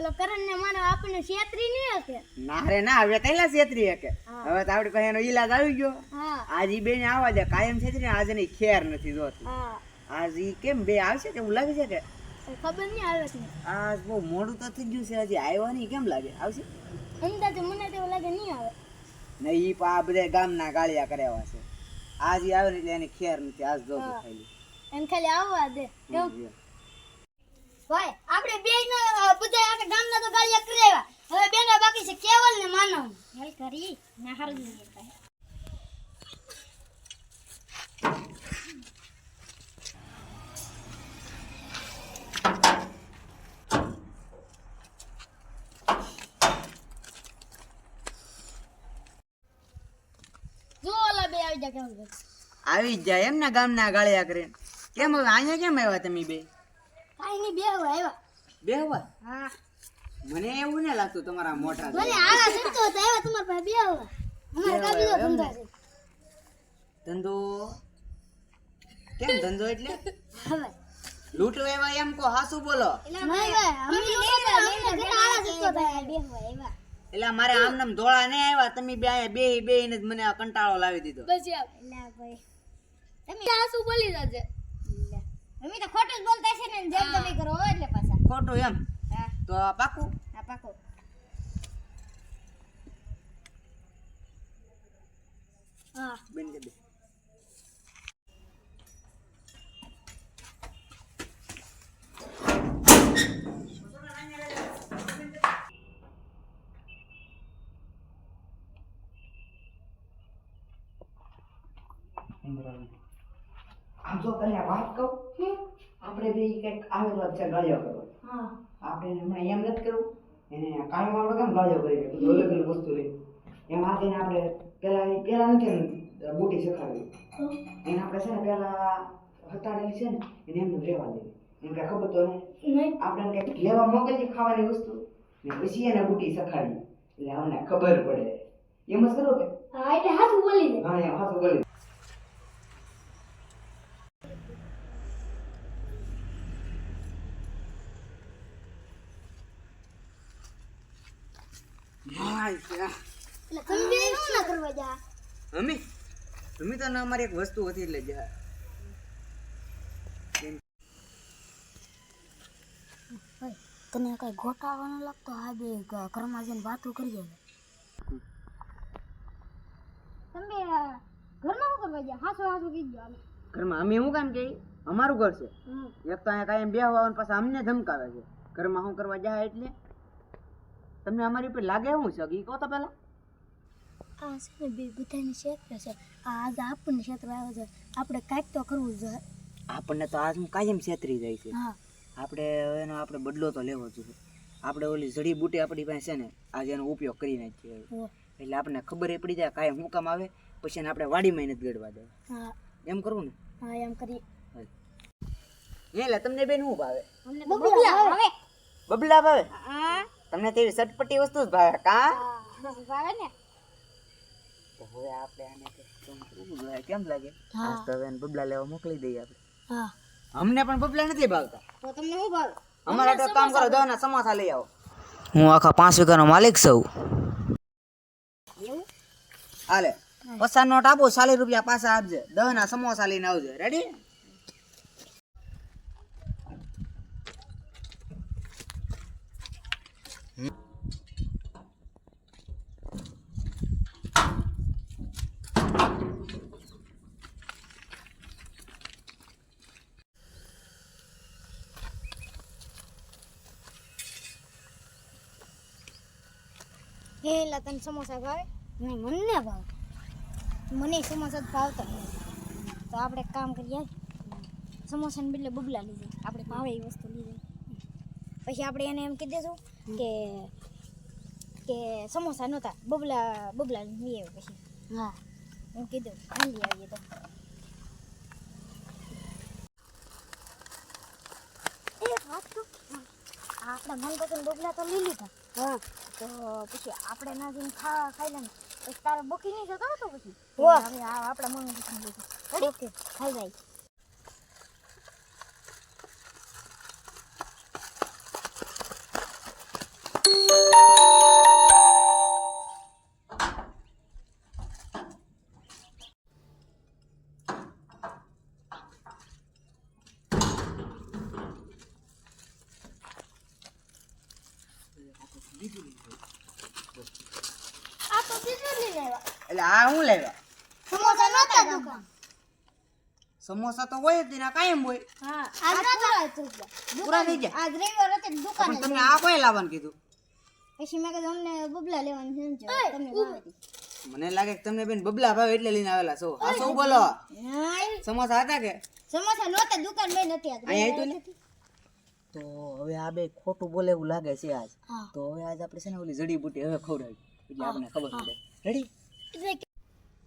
ઓલો કરણને માનો આપણને છેતરી નહીં હકે. ના રે ના, હવે કઈલા છેતરી હકે. હવે તો આપડી પાસે એનો ઈલાજ આવી ગયો. હા આજ ઈ બેને આવવા દે, કાયમ છેતરી આજે ની ખેર નથી જોતી. હા આજ ઈ કેમ બે આવશે કે એવું લાગે છે કે ખબર નહીં આવે છે. આજ બહુ મોડું તો થઈ ગયું છે, હજી આવ્યો નહીં, કેમ લાગે આવશે? અંદાજે મને તો એવું લાગે નહીં આવે. ને ઈ પા બધા ગામના ગાળિયા કર્યા છે. આજ ઈ આવે ને એટલે એની ખેર નથી. આજ જોજો ખાલી એને ખાલી આવવા દે. કેવું ભાઈ આપણે બે બધા આખા ગામના તો ગાળિયા કરાવ્યા. હવે બેના બાકી છે કેવલ ને માનવ. હેલ કરી ના હારું નહીં થાય. જો ઓલા બે આવી જા કેવલ. આવી જ જાય એમ ને ગામના ગાળિયા કરે. કેમ હવે અહીંયા કેમ આવ્યા તમે બે? કાઈ નહીં બે આવ્યા. બે હવા? હા મને એવું ને લાગતું તમારા મોટા મને આવા સંતો તો આવ્યા તમાર પાસે બે આવ્યા. અમારે કા બીજો ધંધો છે. ધંધો કેમ ધંધો એટલે હવે લૂંટવા આવ્યા એમ કો હાસુ બોલો. નહીં ભાઈ અમે લોકો ઘરે આવા સંતો થાય બે આવ્યા. એટલે મારે આમ નામ ધોળા ને આવ્યા, તમે બે અહીંયા બે ને મને આ કંટાળો લાવી દીધો. બસ યાર એલા ભાઈ તમે હાસુ બોલી જાજે. અમે તો ખોટું જ બોલતા છે ને જેમ તમે કરો એટલે પાછા ખોટું એમ? હા તો આ પાકું? આ પાકો. હા બેન કે બે આમ જો તને વાત કહું, આપણે બે કઈક આવેલો છે ગાળિયો કરો. હા આપણે હમણાં એમ નથી કરવું, એને કાયમ આપણે કેમ ગાળિયો કરી બધું અલગ અલગ વસ્તુ લઈ એમ આને આપણે પેલા નથી ને બુટી શીખવાડી એને આપણે છે ને પેલા હતાડેલી છે ને એને એમ રહેવા દેવી. એમ કઈ ખબર તો નહીં આપણે કઈક લેવા મોકલીએ ખાવાની વસ્તુ ને પછી એને બુટી શીખવાડી એટલે અમને ખબર પડે. એમ જ કરો કે? હા એટલે હાસુ બોલી દે. હા એમ હાથું બોલી. એટલે તમે બે શું ના કરવા જા. અમે તો ના અમારી એક વસ્તુ હતી એટલે જા. તને કઈ ગોટાળો ન લાગતો? આ બે ઘરમાં જઈને વાતો કરી જાય. તમે ઘરમાં શું કરવા જા? હાસો હાસો કીધું આલે. ઘરમાં અમે શું કામ કે અમારું ઘર છે. એક તો અહીંયા કાયમ બેહવા આવે પાછા અમને ધમકાવે છે. ઘરમાં શું કરવા જાય એટલે તમને અમારી ઉપર લાગે શું છે? ઈ કહો તો પેલા. આ છે ને બે બધાની ક્ષેત્ર છે. આજ આપણને ક્ષેત્ર આવે છે. આપણે કાંઈક તો કરવું જોઈએ. આપણને તો આજ હું કાયમ છેતરી જાય છે. હા આપણે એનો આપણે બદલો તો લેવો જોઈએ. આપણે ઓલી જડીબુટી આપણી પાસે છે ને આજે એનો ઉપયોગ કરી નાખીએ એટલે આપણને ખબર એ પડી જાય કાંઈ શું કામ આવે પછી એને આપણે વાડીમાં નથી ગળવા દે. હા એમ કરવું ને? હા એમ કરી. એટલે તમને બેન શું ભાવે? અમને તો બબલા ભાવે. બબલા ભાવે? હા તમને તેવી ચટપટી વસ્તુ જ ભાવે કા? ભાવે ને. તો હવે આપણે આને કેમ કરવું જોઈએ? કેમ લાગે? હા. આજ તો હવે એને બબલા લેવા મોકલી દઈએ આપણે. હા અમને પણ બબલા નથી ભાવતા. તો તમને શું ભાવે? અમારે તો કામ કરો, દો ના સમોસા લઈ આવો. હું આખા 5 વીઘાનો માલિક છું. એવું? હાલે 50 નોટ આપો, 40 રૂપિયા પાછા આપજે. 10 ના સમોસા લઈને આવજે. રેડી? હેલા તને સમોસા ભાવે? નહીં મને ભાવે. મને સમોસા જ ભાવતા નથી. તો આપણે એક કામ કરીએ, સમોસાને બદલે બબલા લઈ જઈએ. આપણે ભાવે એ વસ્તુ લઈ જઈએ. પછી આપણે એને એમ કહી દઈશું કે સમોસા નહોતા, બબલા લઈ આવે. પછી હા હું કીધું ખાંડી આવીએ તો એક વાત તો આપણા મનપસંદ બબલા તો લઈ લીધા. હા તો પછી આપણે ના જઈને ખાઈ લે ને પછી તારે બકી નહીં જતો હતો પછી હવે આપણા મનપસંદ લીધું. ઓકે ખાઈ જાય. લઈને આવ્યા એટલે આ હું લાવ્યા સમોસા નહોતા દુકાન સમોસા તો હોય જ ને કાયમ હોય હા આજ પૂરા થઈ ગયા પૂરા થઈ ગયા આજ રવિવાર હતી દુકાને પણ તમને આ કોઈ લાવવાનું કીધું પછી મેં કીધું અમને બબલા લેવાની સમજો તમને ભાવે મને લાગે કે તમને બેન બબલા ભાવે એટલે લઈને આવેલા છો આ શું બોલો નહીં સમોસા હતા કે સમોસા નહોતા દુકાન બંધ હતી આજ અહીંયા આવ્યું ને તો હવે આ બે ખોટું બોલે એવું લાગે છે આજ હા. તો હવે આજ આપણે છે ને ઓલી જડીબુટી હવે ખવડાવી એટલે આપણને ખબર પડે રેડી એટલે કે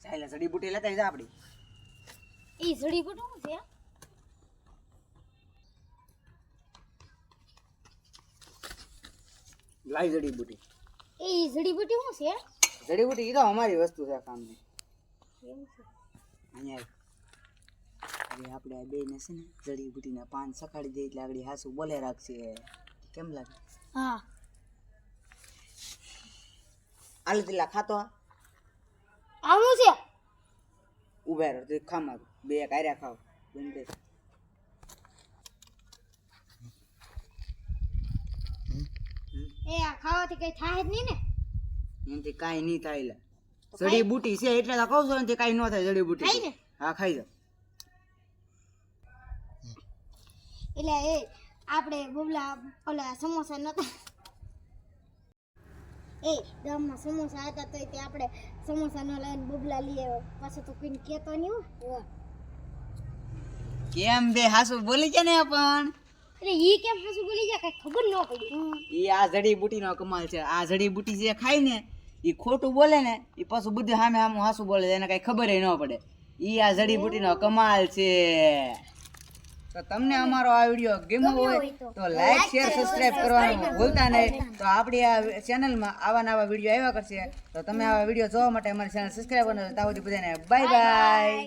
ચાલે જડીબુટી લેતા જા આપડી ઈ જડીબુટી શું છે લાઈ જડીબુટી ઈ જડીબુટી શું છે જડીબુટી એ તો અમારી વસ્તુ છે કામની એવું છે અહીંયા હવે આપણે આ બેને છે ને જડીબુટીના પાન સખાડી દે એટલે આગળ હાસુ બોલે રાખશે કેમ લાગે હા આલુ દિલા ખાતો આવું છે ઉભા રહો તો ખામા બે કાર્યા ખાવ બંધ કર. એ આ ખાવાથી કઈ થાય જ નહીં ને એનાથી કાંઈ નહીં થાય લા જડીબુટી છે એટલે તો કહું છું એનાથી કાંઈ ન થાય જડીબુટી ખાઈ ને હા ખાઈ જાઓ એટલે એ આપણે બબલા ઓલા સમોસા નતા એ ગામમાં સમોસા હતા તો તે આપણે સમોસા ન લઈને બબલા લઈ આવ્યો પાછો તો કોઈને કહેતો નહીં હો કેમ બે હાસુ બોલી છે ને પણ એટલે ઈ કેમ હસુ બોલી જાય કઈ ખબર ન પડી ઈ આ જડીબુટીનો કમાલ છે આ જડીબુટી જે ખાય ને ઈ ખોટું બોલે ને ઈ પાછું બધું સામે સામે હાસુ બોલે એને કઈ ખબર ન પડે ઈ આ જડીબુટીનો કમાલ છે તો તમને અમારો આ વિડિયો ગમ્યો હોય તો લાઈક શેર સબસ્ક્રાઇબ કરવાનું ભૂલતા નહીં તો આપણી આ ચેનલમાં આવા નવા વિડિયો આવ્યા કરશે તો તમે આવા વિડિયો જોવા માટે અમારી ચેનલ સબસ્ક્રાઇબ કરો ત્યાં સુધી બધાને બાય બાય